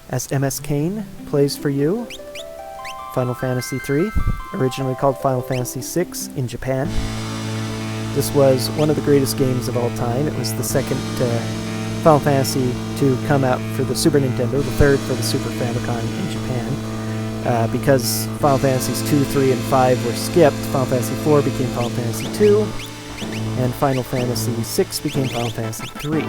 as MSKain plays for you Final Fantasy III, originally called Final Fantasy VI in Japan. This was one of the greatest games of all time. It was the second Final Fantasy to come out for the Super Nintendo, the third for the Super Famicom in Japan. Because Final Fantasies 2, 3, and 5 were skipped, Final Fantasy 4 became Final Fantasy 2, and Final Fantasy 6 became Final Fantasy 3.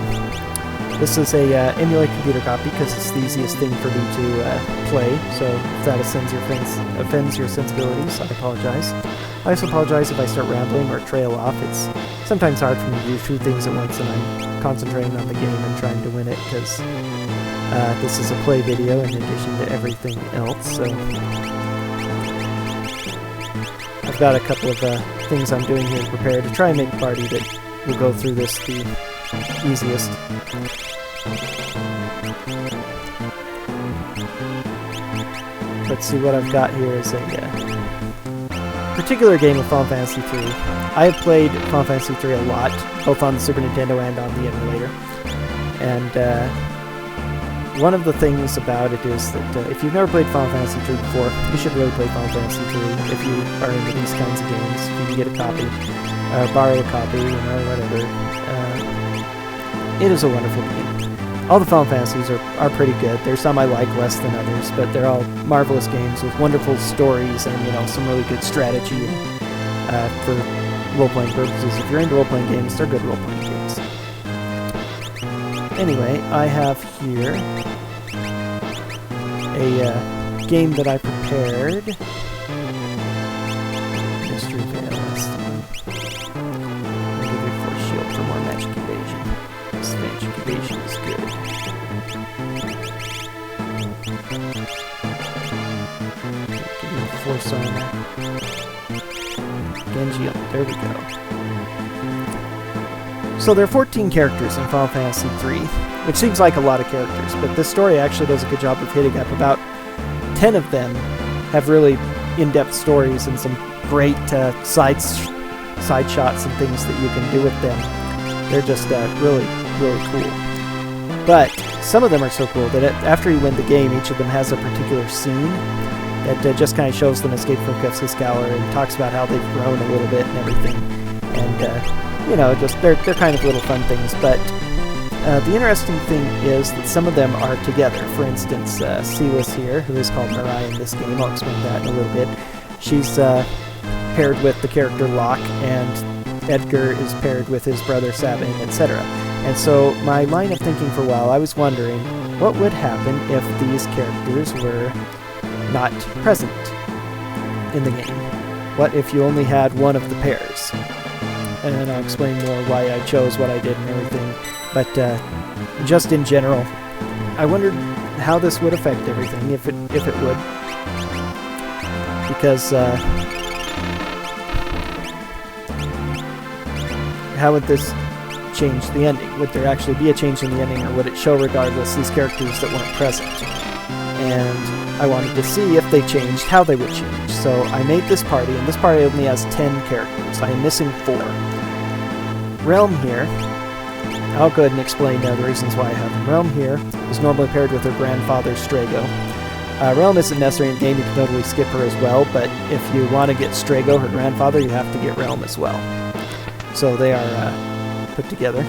This is a emulated computer copy because it's the easiest thing for me to play, so if that offends your sensibilities, I apologize. I also apologize if I start rambling or trail off. It's sometimes hard for me to do two things at once, and I'm concentrating on the game and trying to win it because this is a play video in addition to everything else, so I've got a couple of things I'm doing here to prepare to try and make a party that will go through this the easiest. Let's see, what I've got here is a particular game of Final Fantasy III. I have played Final Fantasy III a lot, both on the Super Nintendo and on the emulator. And one of the things about it is that if you've never played Final Fantasy III before, you should really play Final Fantasy III if you are into these kinds of games. If you can get a copy, or borrow a copy, whatever. It is a wonderful game. All the Final Fantasies are pretty good. There's some I like less than others, but they're all marvelous games with wonderful stories and, some really good strategy for role-playing purposes. If you're into role-playing games, they're good role-playing games. Anyway, I have here a game that I prepared. Mystery Veil. I'll give you Force Shield for more magic evasion. This magic evasion is good. Give you Force Armor. Genji, there we go. So there are 14 characters in Final Fantasy III, which seems like a lot of characters, but this story actually does a good job of hitting up. About 10 of them have really in-depth stories and some great side shots and things that you can do with them. They're just really, really cool. But some of them are so cool that after you win the game, each of them has a particular scene that just kind of shows them escape from Kefka's Scholar and talks about how they've grown a little bit and everything. And, just they're kind of little fun things. But the interesting thing is that some of them are together. For instance, Silas here, who is called Mirai in this game, I'll explain that in a little bit. She's paired with the character Locke, and Edgar is paired with his brother Sabin, etc. And so my line of thinking for a while, I was wondering what would happen if these characters were not present in the game. What if you only had one of the pairs? And I'll explain more why I chose what I did and everything. But just in general, I wondered how this would affect everything, if it would. Because how would this change the ending? Would there actually be a change in the ending, or would it show regardless these characters that weren't present? And I wanted to see if they changed, how they would change. So I made this party, and this party only has 10 characters. I am missing 4. Realm here, I'll go ahead and explain the reasons why I have them. Realm here is normally paired with her grandfather, Strago. Realm isn't necessary in the game, you can totally skip her as well, but if you want to get Strago, her grandfather, you have to get Realm as well. So they are put together.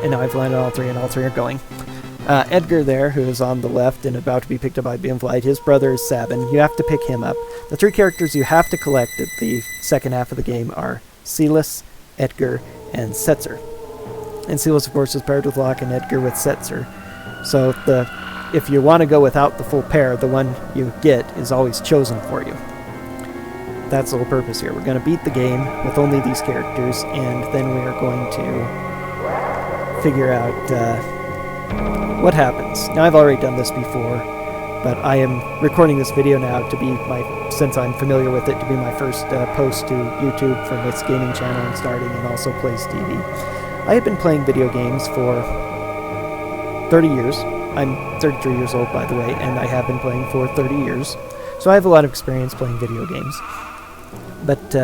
And now I've landed all 3, and all 3 are going. Edgar there, who is on the left and about to be picked up by Beamflight, his brother is Sabin. You have to pick him up. The 3 characters you have to collect at the second half of the game are Silas, Edgar, and Setzer. And Silas, of course, is paired with Locke, and Edgar with Setzer. So if you want to go without the full pair, the one you get is always chosen for you. That's the whole purpose here. We're going to beat the game with only these characters, and then we are going to figure out what happens. Now, I've already done this before, but I am recording this video now to be since I'm familiar with it, to be my first post to YouTube from this gaming channel I'm starting, and also Plays TV. I have been playing video games for 30 years. I'm 33 years old, by the way, and I have been playing for 30 years. So I have a lot of experience playing video games. But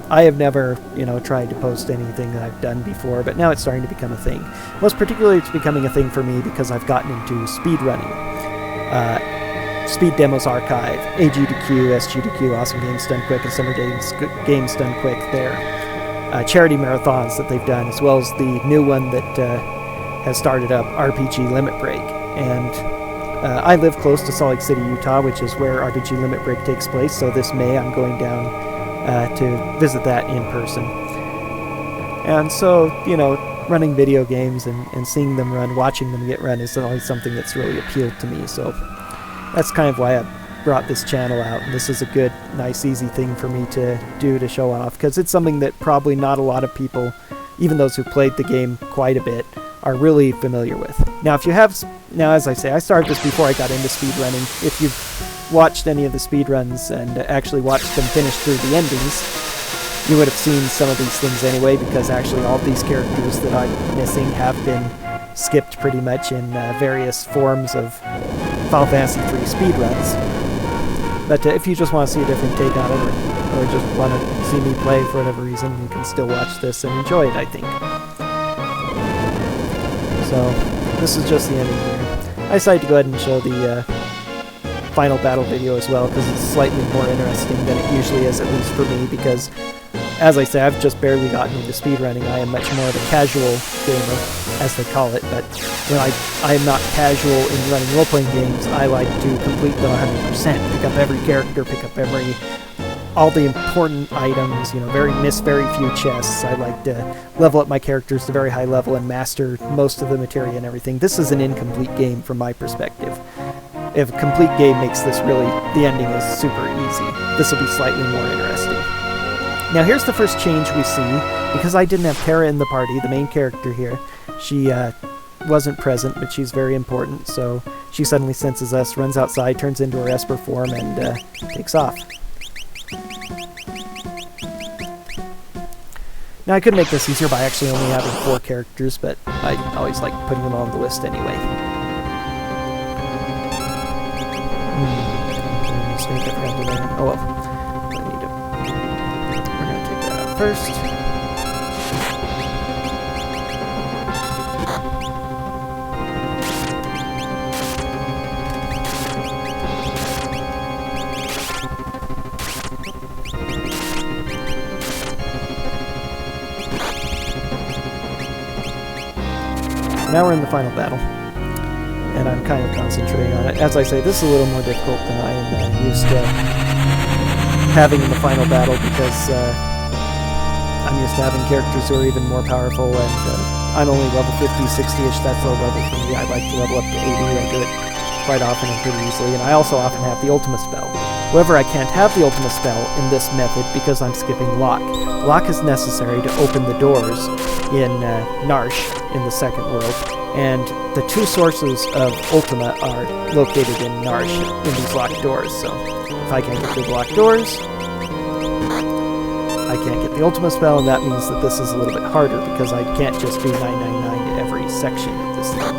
I have never, you know, tried to post anything that I've done before, but now it's starting to become a thing. Most particularly, it's becoming a thing for me because I've gotten into speedrunning. Speed Demos Archive, AG2Q, SG2Q, Awesome Games Done Quick, and Summer Games Done Quick. They're charity marathons that they've done, as well as the new one that has started up, RPG Limit Break. And I live close to Salt Lake City, Utah, which is where RPG Limit Break takes place, so this May I'm going down to visit that in person. And so, you know, running video games and seeing them run, watching them get run is always something that's really appealed to me, so that's kind of why I brought this channel out, and this is a good, nice, easy thing for me to do to show off, because it's something that probably not a lot of people, even those who played the game quite a bit, are really familiar with. Now, if you have, now as I say, I started this before I got into speedrunning. If you've watched any of the speedruns and actually watched them finish through the endings, you would have seen some of these things anyway, because actually all these characters that I'm missing have been skipped pretty much in various forms of Final Fantasy III speedruns. But if you just want to see a different take on it, or just want to see me play for whatever reason, you can still watch this and enjoy it, I think. So, this is just the ending here. I decided to go ahead and show the final battle video as well, because it's slightly more interesting than it usually is, at least for me, because, as I say, I've just barely gotten into speedrunning. I am much more of a casual gamer, as they call it, but when I am not casual in running role-playing games, I like to complete them 100%, pick up every character, pick up all the important items, you know, miss very few chests. I like to level up my characters to very high level and master most of the materia and everything. This is an incomplete game from my perspective. If a complete game makes this really, the ending is super easy. This will be slightly more interesting. Now here's the first change we see. Because I didn't have Terra in the party, the main character here, she wasn't present, but she's very important, so she suddenly senses us, runs outside, turns into her Esper form, and takes off. Now, I could make this easier by actually only having 4 characters, but I always like putting them on the list anyway. Snake, I forgot to name. Oh well. We're going to take that out first. Now we're in the final battle, and I'm kind of concentrating on it. As I say, this is a little more difficult than I am used to having in the final battle, because I'm used to having characters who are even more powerful, and I'm only level 50, 60-ish, that's low level for me. I like to level up to 80, I do it quite often and pretty easily, and I also often have the ultimate spell. However, I can't have the ultimate spell in this method because I'm skipping Lock. Lock is necessary to open the doors in Narsh, in the second world, and the 2 sources of Ultima are located in Narsh, in these locked doors, so if I can't get through the locked doors, I can't get the Ultima spell, and that means that this is a little bit harder, because I can't just do 999 to every section of this thing.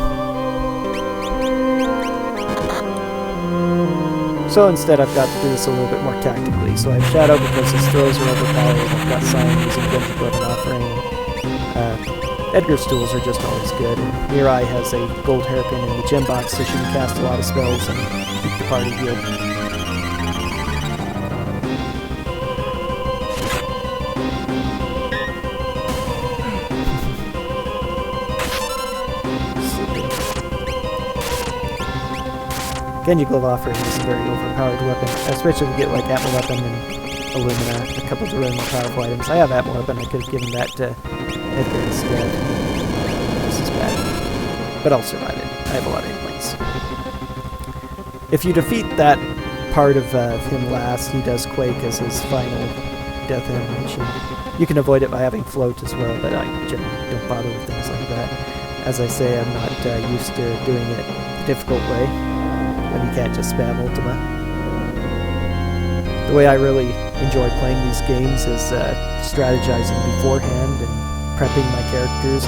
So instead I've got to do this a little bit more tactically. So I have Shadow because his throws are overpowered, I've got Sion using Gentle Weapon Offering, Edgar's tools are just always good, and Mirai has a gold hairpin in the gem box, so she can cast a lot of spells and keep the party healed. Genji Glove Offering is a very overpowered weapon, especially if you get like Atma Weapon and Illumina, a couple of the really more powerful items. I have Atma Weapon, I could have given that to Edgar instead. This is bad. But I'll survive it. I have a lot of hit points. If you defeat that part of him last, he does Quake as his final death animation. You can avoid it by having Float as well, but I generally don't bother with things like that. As I say, I'm not used to doing it the difficult way, when you can't just spam Ultima. The way I really enjoy playing these games is strategizing beforehand and prepping my characters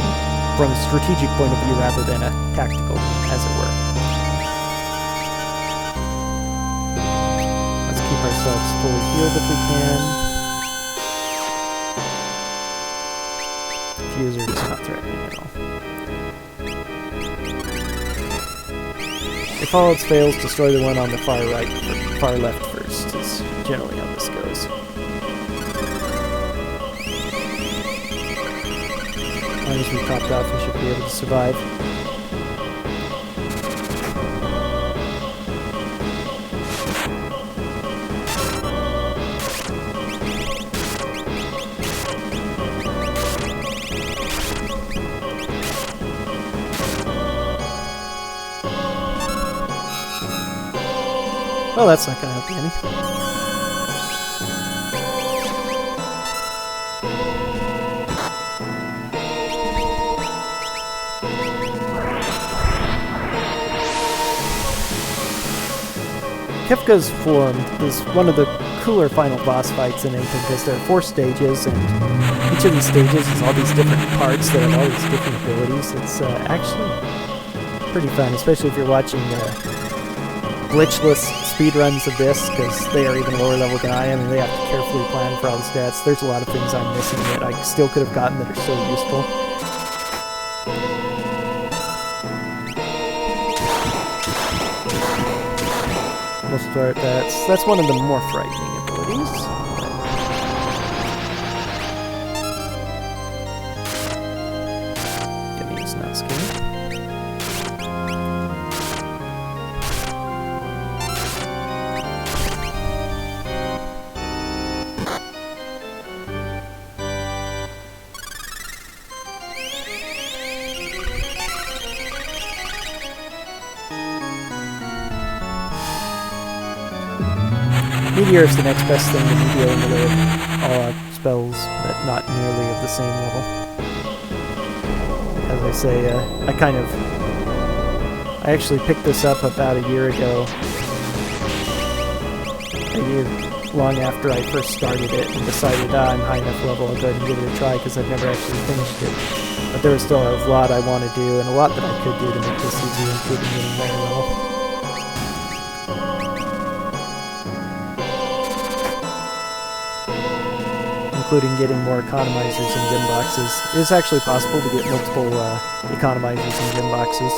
from a strategic point of view rather than a tactical, as it were. Let's keep ourselves fully healed if we can. user is not threatening at all. If all else fails, destroy the one on the far left first, is generally how this goes. As long as we topped off, we should be able to survive. Well, that's not going to help you any. Kefka's Form is one of the cooler final boss fights in anything because there are 4 stages, and each of these stages has all these different parts that have all these different abilities. It's actually pretty fun, especially if you're watching glitchless speedruns of this, because they are even lower level than I am, and they have to carefully plan for all the stats. There's a lot of things I'm missing that I still could have gotten that are so useful. Most part, that's one of the more frightening abilities. Getting is not scary. Meteor is the next best thing to Meteor in the way of all spells, but not nearly of the same level. As I say, I actually picked this up about a year ago. A year long after I first started it, and decided, I'm high enough level, I'll go ahead and give it a try, because I've never actually finished it. But there was still a lot I want to do, and a lot that I could do to make this easier, including getting higher level. Including getting more economizers and gem boxes. It is actually possible to get multiple economizers and gem boxes,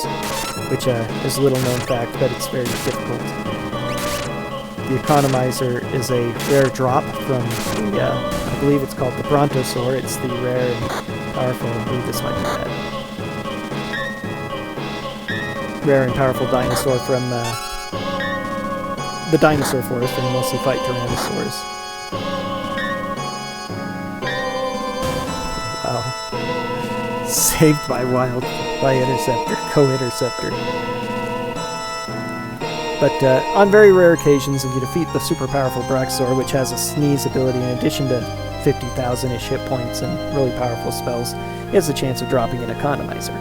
which is a little known fact, but it's very difficult. The economizer is a rare drop from the, I believe it's called the Brontosaur. It's the rare and powerful, I believe this might be that. Rare and powerful dinosaur from the dinosaur forest, where you mostly fight tyrannosaurs. Saved by Interceptor, Co-Interceptor. But on very rare occasions, if you defeat the super powerful Brachiosaur, which has a sneeze ability in addition to 50,000-ish hit points and really powerful spells, it has a chance of dropping an economizer.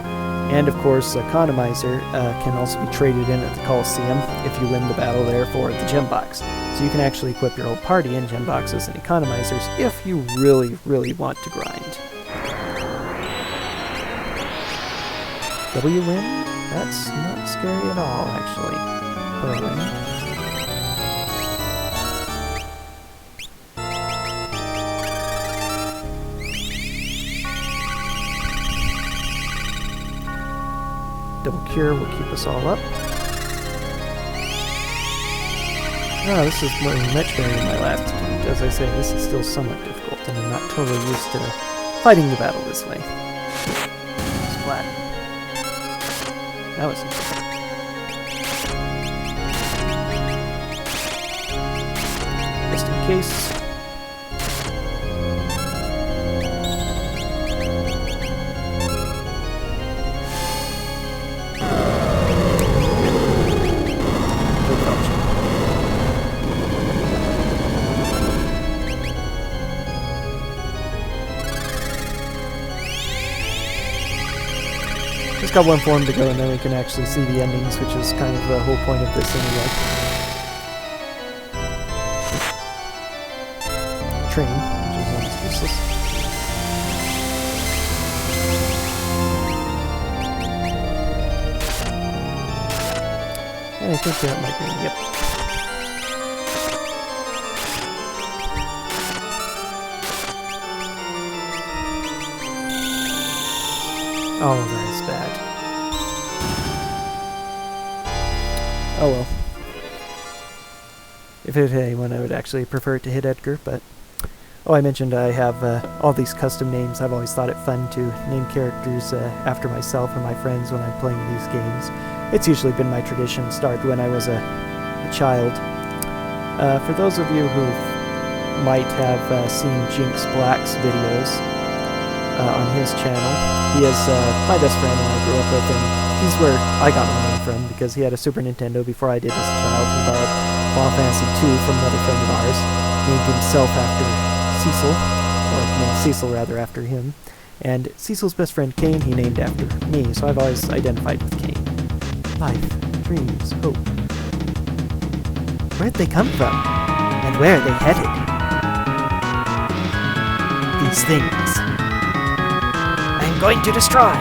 And of course, economizer can also be traded in at the Coliseum if you win the battle there for the gem box. So you can actually equip your whole party in gem boxes and economizers if you really, really want to grind. W wind? That's not scary at all, actually. Whirlwind. Double cure will keep us all up. Oh, this is much better than my last attempt. As I say, this is still somewhat difficult, and I'm not totally used to fighting the battle this way. Splat. That was interesting. Just in case. Just got one form to go, and then we can actually see the endings, which is kind of the whole point of this anyway. Train, which is almost useless. And I think that might be, yep. Oh, that is bad. Oh well. If it hit anyone, I would actually prefer it to hit Edgar, but... Oh, I mentioned I have all these custom names. I've always thought it fun to name characters after myself and my friends when I'm playing these games. It's usually been my tradition, started when I was a child. For those of you who might have seen Jinx Black's videos on his channel, he is my best friend and I grew up with him. He's where I got my name from, because he had a Super Nintendo before I did as a child. He borrowed Final Fantasy II from another friend of ours, named himself after Cecil, or named Cecil rather after him. And Cecil's best friend Kain he named after me, so I've always identified with Kain. Life, dreams, hope. Where'd they come from? And where are they headed? These things. I'm going to destroy!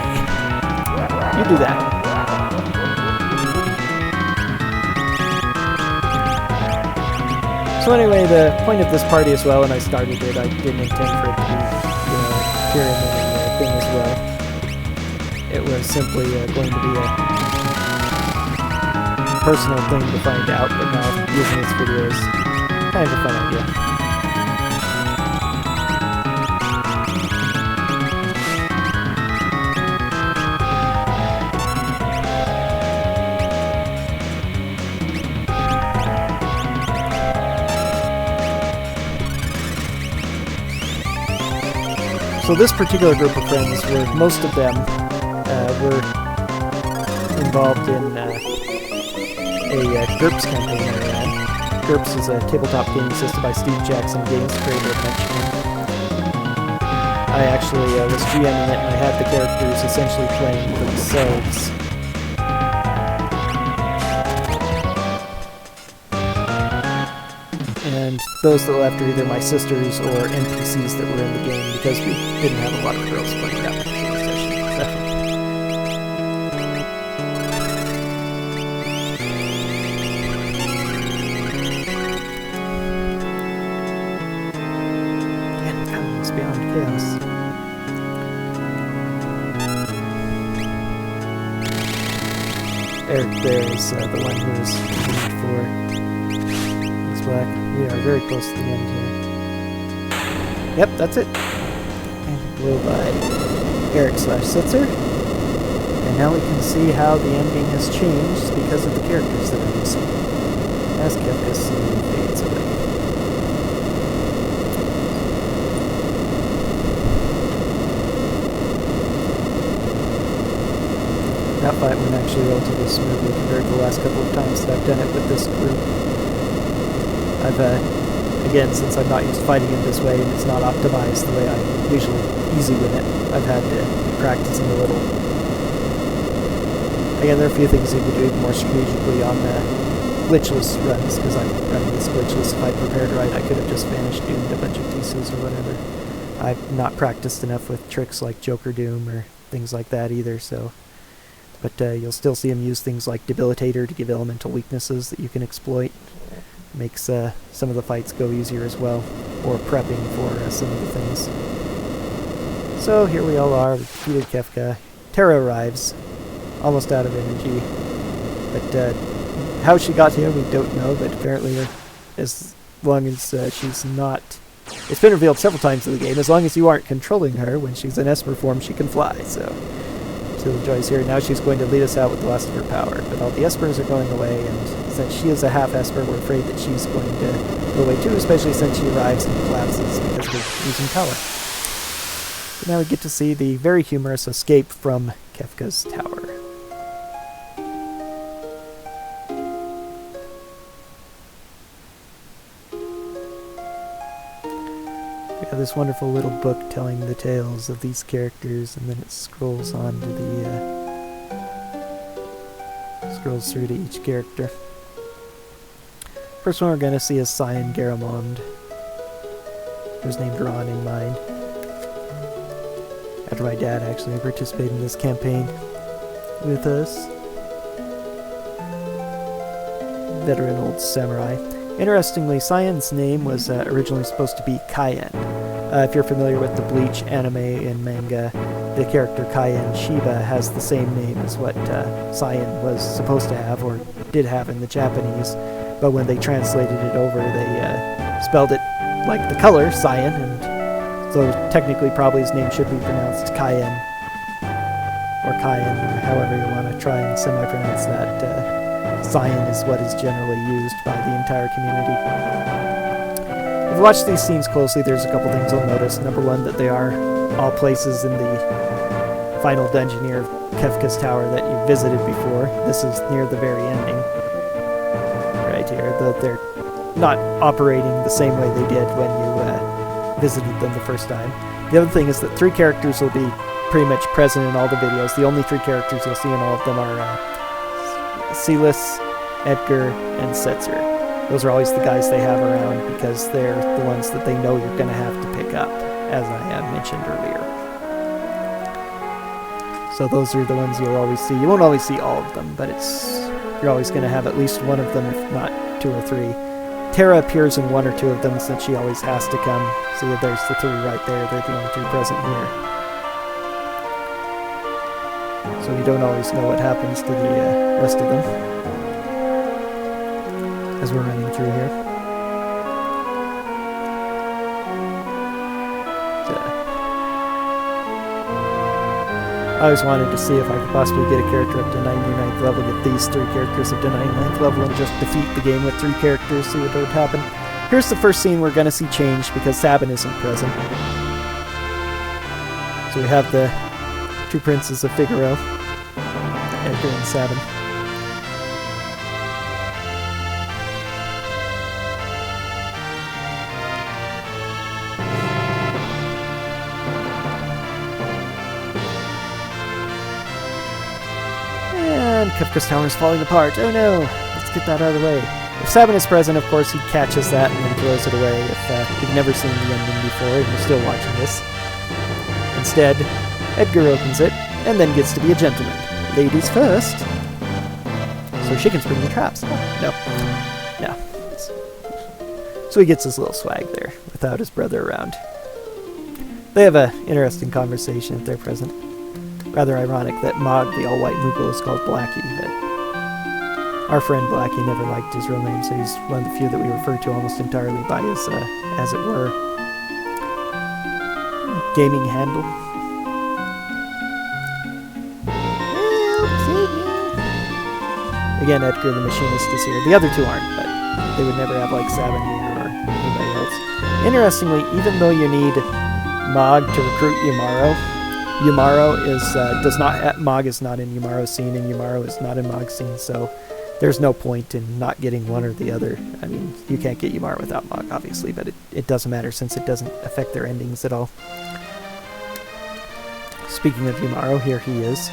You do that. So anyway, the point of this party as well, and I started it, I didn't intend for it to be, pyramid thing as well. It was simply going to be a personal thing to find out, but now using this video is kind of a fun idea. So this particular group of friends, most of them were involved in a GURPS campaign I ran. GURPS is a tabletop gaming system by Steve Jackson Games, creator of MSKain. I actually was GMing it, and I had the characters essentially playing themselves. And those that left are either my sisters or NPCs that were in the game, because we didn't have a lot of girls playing that particular session. The end comes beyond chaos. Eric there is the one who is named for Black. We are very close to the end here. Yep, that's it. And blue by Eric/Sitzer. And now we can see how the ending has changed because of the characters that are missing. As Kefka slowly fades away. That fight went actually relatively smoothly compared to the last couple of times that I've done it with this group. I've, again, since I'm not used to fighting it this way and it's not optimized the way I usually easy win it, I've had to be practicing a little. Again, there are a few things you can do even more strategically on glitchless runs, because I'm running this glitchless. If I prepared right, I could have just vanished doomed a bunch of pieces or whatever. I've not practiced enough with tricks like Joker Doom or things like that either, so... But you'll still see him use things like Debilitator to give elemental weaknesses that you can exploit. Makes some of the fights go easier as well, or prepping for some of the things. So here we all are, we defeated Kefka. Terra arrives, almost out of energy, but how she got here we don't know, but apparently as long as she's not... It's been revealed several times in the game, as long as you aren't controlling her, when she's in Esper form she can fly, so... So the joys here. Now she's going to lead us out with the last of her power. But all the Espers are going away, and since she is a half Esper, we're afraid that she's going to go away too, especially since she arrives and collapses because of losing power. So now we get to see the very humorous escape from Kefka's tower. We have this wonderful little book telling the tales of these characters, and then it scrolls on to the scrolls through to each character. First one we're going to see is Cyan Garamond, who's named Ron in mine. After my dad actually participated in this campaign with us. Veteran old samurai. Interestingly, Cyan's name was originally supposed to be Cayenne. If you're familiar with the Bleach anime and manga, the character Cayenne Shiba has the same name as what Cyan was supposed to have, or did have in the Japanese, but when they translated it over, they spelled it like the color, Cyan, and so technically probably his name should be pronounced Cayenne, or Cayenne, or however you want to try and semi-pronounce that. Cyan is what is generally used by the entire community. If you watch these scenes closely, there's a couple things you'll notice. Number one, that they are all places in the final dungeon here of Kefka's Tower that you visited before. This is near the very ending. Right here. They're not operating the same way they did when you visited them the first time. The other thing is that 3 characters will be pretty much present in all the videos. The only 3 characters you'll see in all of them are Silas, Edgar, and Setzer. Those are always the guys they have around because they're the ones that they know you're going to have to pick up, as I have mentioned earlier. So those are the ones you'll always see. You won't always see all of them, but you're always going to have at least one of them, if not 2 or 3. Tara appears in 1 or 2 of them since she always has to come. See, there's the 3 right there. They're the only 3 present here. So you don't always know what happens to the rest of them as we're running through here. I always wanted to see if I could possibly get a character up to 99th level, get these 3 characters up to 99th level, and just defeat the game with 3 characters, see what would happen. Here's the first scene we're going to see change because Sabin isn't present. So we have the 2 princes of Figaro, Edgar and Sabin. And Kefka's Tower is falling apart. Oh no! Let's get that out of the way. If Sabin is present, of course, he catches that and then throws it away. If you've never seen the ending before and you're still watching this. Instead, Edgar opens it and then gets to be a gentleman. Ladies first. So she can spring the traps. Oh, no. No. So he gets his little swag there without his brother around. They have an interesting conversation if they're present. Rather ironic that Mog, the all-white Moogle, is called Blackie, but our friend Blackie never liked his real name, so he's one of the few that we refer to almost entirely by his, as it were, gaming handle. Again, Edgar the Machinist is here. The other 2 aren't, but they would never have, like, Sabin here or anybody else. Interestingly, even though you need Mog to recruit Yumaro, Yumaro Mog is not in Yumaro's scene, and Yumaro is not in Mog's scene, so there's no point in not getting one or the other. I mean, you can't get Yumaro without Mog, obviously, but it doesn't matter since it doesn't affect their endings at all. Speaking of Yumaro, here he is.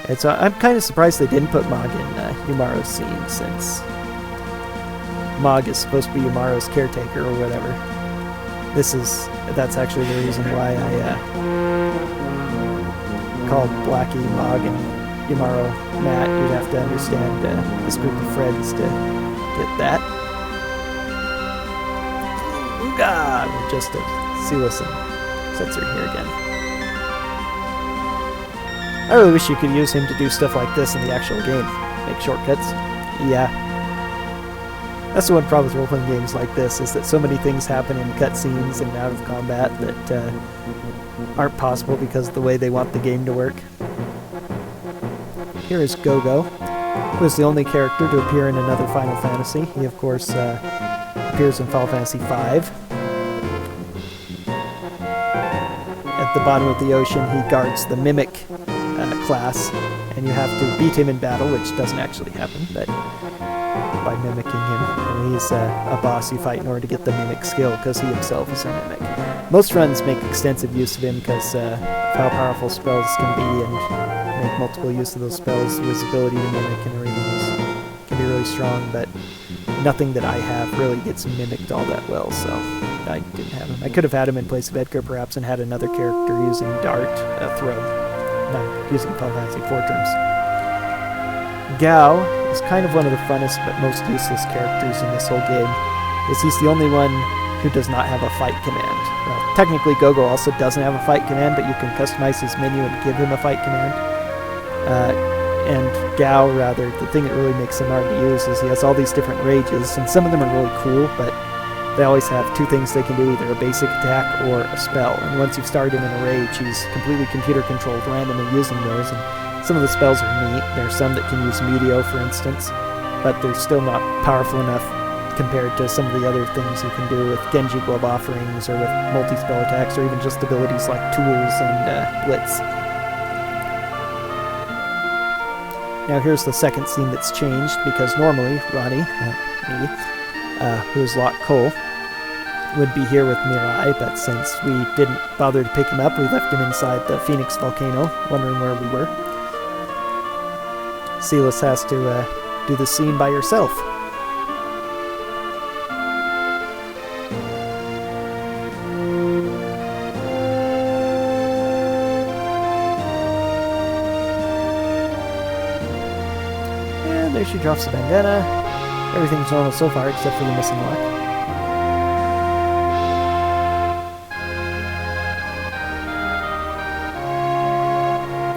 And so I'm kind of surprised they didn't put Mog in Yumaro's scene, since Mog is supposed to be Yumaro's caretaker or whatever. That's actually the reason why I called Blackie, Mog, and Yumaro Matt. You'd have to understand this group of friends to get that. Ooga! We're just Silas and Setzer here again. I really wish you could use him to do stuff like this in the actual game. Make shortcuts. Yeah. That's the one problem with role-playing games like this, is that so many things happen in cutscenes and out of combat that aren't possible because of the way they want the game to work. Here is Gogo, who is the only character to appear in another Final Fantasy. He, of course, appears in Final Fantasy V. At the bottom of the ocean, he guards the Mimic class, and you have to beat him in battle, which doesn't actually happen, but by mimicking him. And he's a boss you fight in order to get the Mimic skill, because he himself is a Mimic. Most runs make extensive use of him because of how powerful spells can be, and make multiple use of those spells. His ability to mimic and everything can be really strong, but nothing that I have really gets mimicked all that well, so I didn't have him. I could have had him in place of Edgar, perhaps, and had another character using Dart, Throw. No, using Final Fantasy 4 terms. Gao is kind of one of the funnest but most useless characters in this whole game, as he's the only one who does not have a fight command. Well, technically, Gogo also doesn't have a fight command, but you can customize his menu and give him a fight command. And Gao, rather, the thing that really makes him hard to use is he has all these different rages, and some of them are really cool, but they always have two things they can do, either a basic attack or a spell. And once you've started him in a rage, he's completely computer-controlled, randomly using those, and some of the spells are neat. There are some that can use Meteor, for instance, but they're still not powerful enough compared to some of the other things you can do with Genji Glove offerings, or with multi-spell attacks, or even just abilities like Tools and Blitz. Now here's the second scene that's changed, because normally Ronnie, me, who's Locke Cole, would be here with Mirai, but since we didn't bother to pick him up, we left him inside the Phoenix volcano, wondering where we were. Silas has to do the scene by herself. And there she drops the bandana. Everything's normal so far except for the missing lock.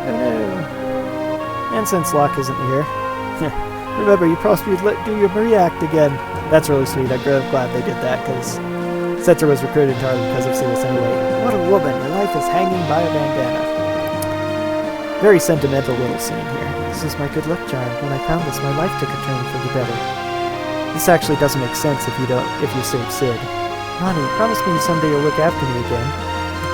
Oh no. And since Locke isn't here, remember, you promised me to do your react again. That's really sweet. I'm glad they did that, because Setzer was recruited entirely because of Silas anyway. What a woman. Your life is hanging by a bandana. Very sentimental little scene here. This is my good luck charm. When I found this, my life took a turn for the better. This actually doesn't make sense if you save Sid. Ronnie, promise me someday you'll look after me again.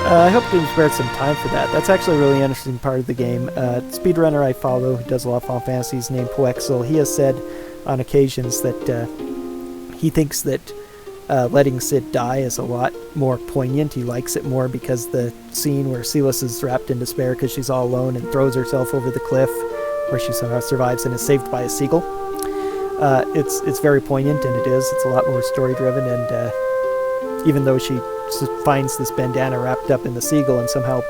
I hope to spare some time for that. That's actually a really interesting part of the game. Speedrunner I follow, who does a lot of Final Fantasies, named Poexel, he has said on occasions that he thinks that letting Sid die is a lot more poignant. He likes it more because the scene where Silas is wrapped in despair because she's all alone and throws herself over the cliff, where she somehow survives and is saved by a seagull. It's very poignant, and it is. It's a lot more story-driven, and even though she finds this bandana wrapped up in the seagull and somehow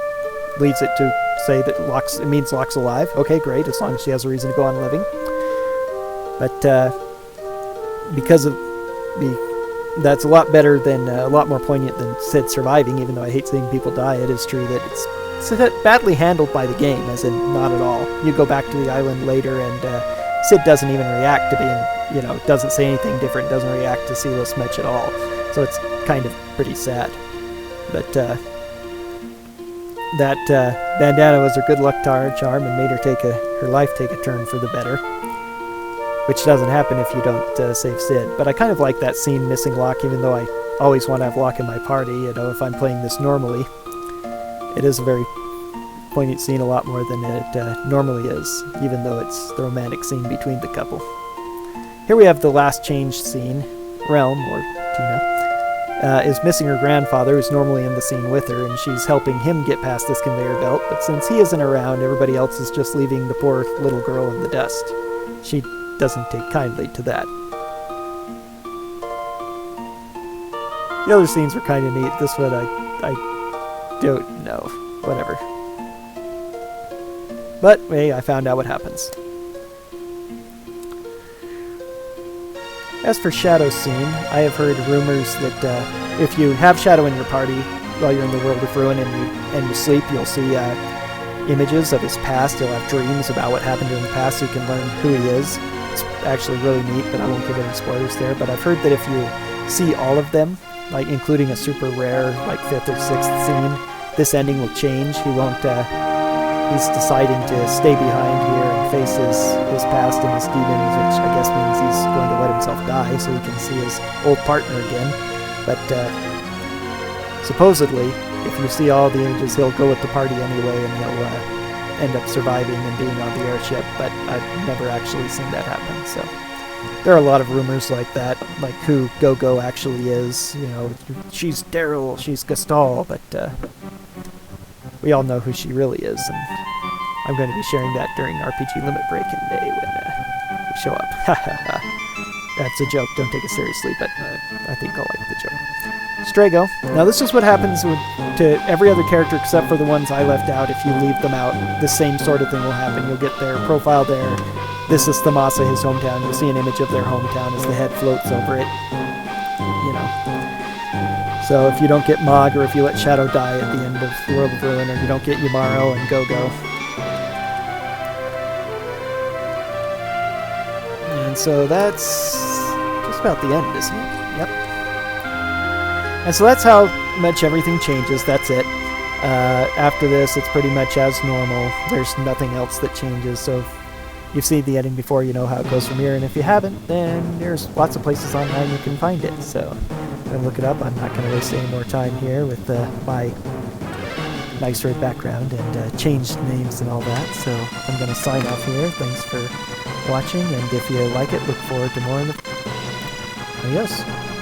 leads it to say that it means Locke's alive. Okay, great, as long as she has a reason to go on living. But because of that's a lot better than, a lot more poignant than Sid surviving, even though I hate seeing people die. It is true that it's badly handled by the game, as in not at all. You go back to the island later, and Sid doesn't even react to being, doesn't say anything different, doesn't react to Silas much at all. So it's kind of pretty sad. But that bandana was her good luck charm and made her life take a turn for the better. Which doesn't happen if you don't save Sid. But I kind of like that scene missing Locke, even though I always want to have Locke in my party. If I'm playing this normally, it is a very poignant scene, a lot more than it normally is, even though it's the romantic scene between the couple. Here we have the last changed scene. Realm, or Tina, is missing her grandfather, who's normally in the scene with her, and she's helping him get past this conveyor belt, but since he isn't around, everybody else is just leaving the poor little girl in the dust. She doesn't take kindly to that. The other scenes were kind of neat. This one, I don't know. Whatever. But, hey, I found out what happens. As for Shadow's scene, I have heard rumors that if you have Shadow in your party while you're in the World of Ruin and you sleep, you'll see images of his past. You'll have dreams about what happened in the past, so you can learn who he is. It's actually really neat, but I won't give any spoilers there. But I've heard that if you see all of them, like including a super rare, like 5th or 6th scene, this ending will change. He won't, he's deciding to stay behind here and face his past and his demons, which I guess means he's going to let himself die so he can see his old partner again. But supposedly, if you see all the images, he'll go with the party anyway, and he'll end up surviving and being on the airship, but I've never actually seen that happen. So there are a lot of rumors like that, like who Gogo actually is. She's Daryl, she's Gastal, but we all know who she really is, and I'm going to be sharing that during RPG Limit Break in May when we show up. That's a joke, don't take it seriously, but I think I'll like the joke. Strago. Now this is what happens to every other character except for the ones I left out. If you leave them out, the same sort of thing will happen. You'll get their profile there. This is Thamasa, his hometown. You'll see an image of their hometown as the head floats over it. So if you don't get Mog, or if you let Shadow die at the end of World of Ruin, or you don't get Yumaro and Go-Go. And so that's just about the end, isn't it? Yep. And so that's how much everything changes. That's it. After this, it's pretty much as normal. There's nothing else that changes. So if you've seen the ending before, you know how it goes from here. And if you haven't, then there's lots of places online you can find it. So I'm going to look it up. I'm not going to waste any more time here with my nice red background and changed names and all that. So I'm going to sign off here. Thanks for watching. And if you like it, look forward to more in the... Adios.